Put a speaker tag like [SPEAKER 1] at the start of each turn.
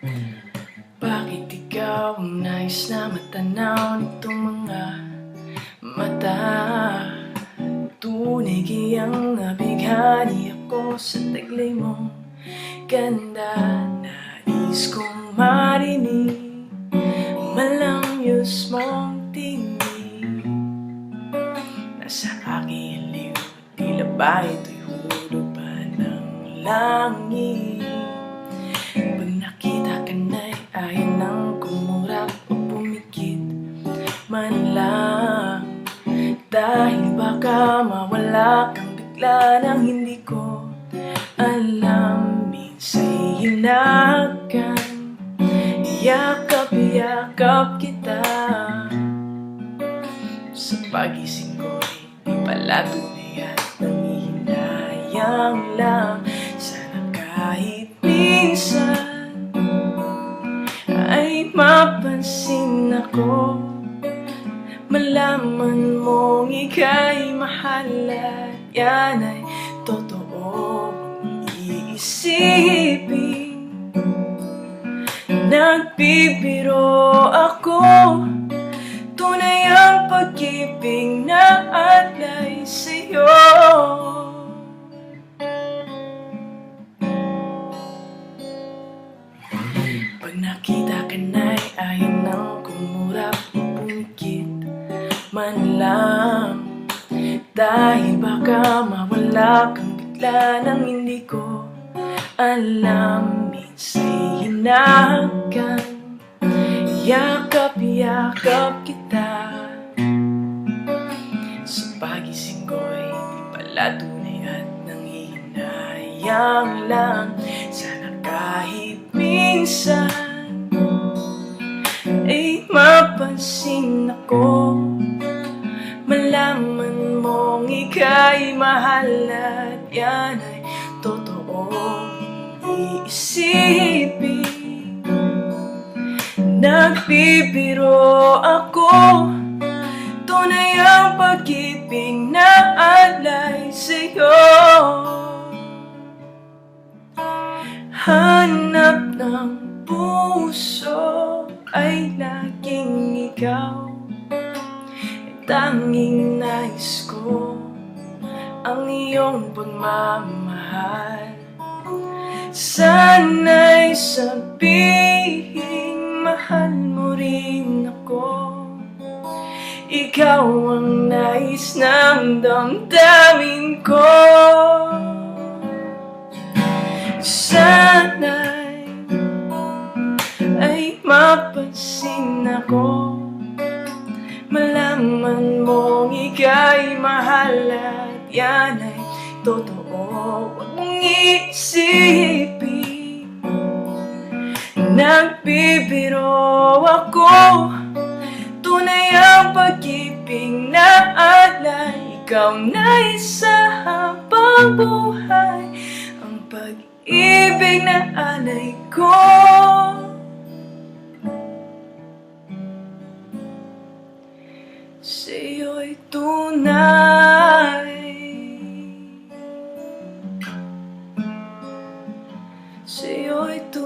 [SPEAKER 1] Bakit ikaw ang nais na matanaw nitong mga mata? Tunay kayang nabighani ako sa taglay mong ganda. Nais kong marinig malamyos mong tinig. Nasa aking liw, tila ba ito'y hulog pa ng langit? Pag nakita ka na'y ayaw nang kumurap o pumikit man lang. Dahil baka mawala kang bigla nang hindi ko alam. Minsa'y hinakan, yakap-yakap kita. Sa pagising ko'y di pala tunay at nangihinayang lang. Sana kahit minsan ay mapansin ako, malaman mong ika'y mahal at yan ay totoo. Iisipin nagbibiro ako, tunay ang pag-ibig na alay sa'yo. Pag nakita ka na'y ayaw nang kumurap o pumikit man lang. Dahil baka mawala kang bigla nang hindi ko alam. Minsa'y hinahakan, yakap-yakap kita. Sa pagising ko'y di pala tunay at nangihinayang lang. Sana kahit minsan ay mapansin ako, malaman mong ika'y mahal at yan ay totoo. Iisipin nagbibiro ako, tunay ang pag-ibig na alay sa'yo. Hanap ng puso ay laging ikaw. Tanging nais ko ang iyong pagmamahal. Sana'y sabihin mahal mo rin ako. Ikaw ang nais ng damdamin ko. Sana'y ay mapansin ako, malaman mong ika'y mahal at yan ay totoo. Huwag mong iisipin nagbibiro ako, tunay ang pag-ibig na alay. Ikaw na isa habang buhay, ang pag-ibig na alay ko. Sa'yo'y tunay, sa'yo'y tunay.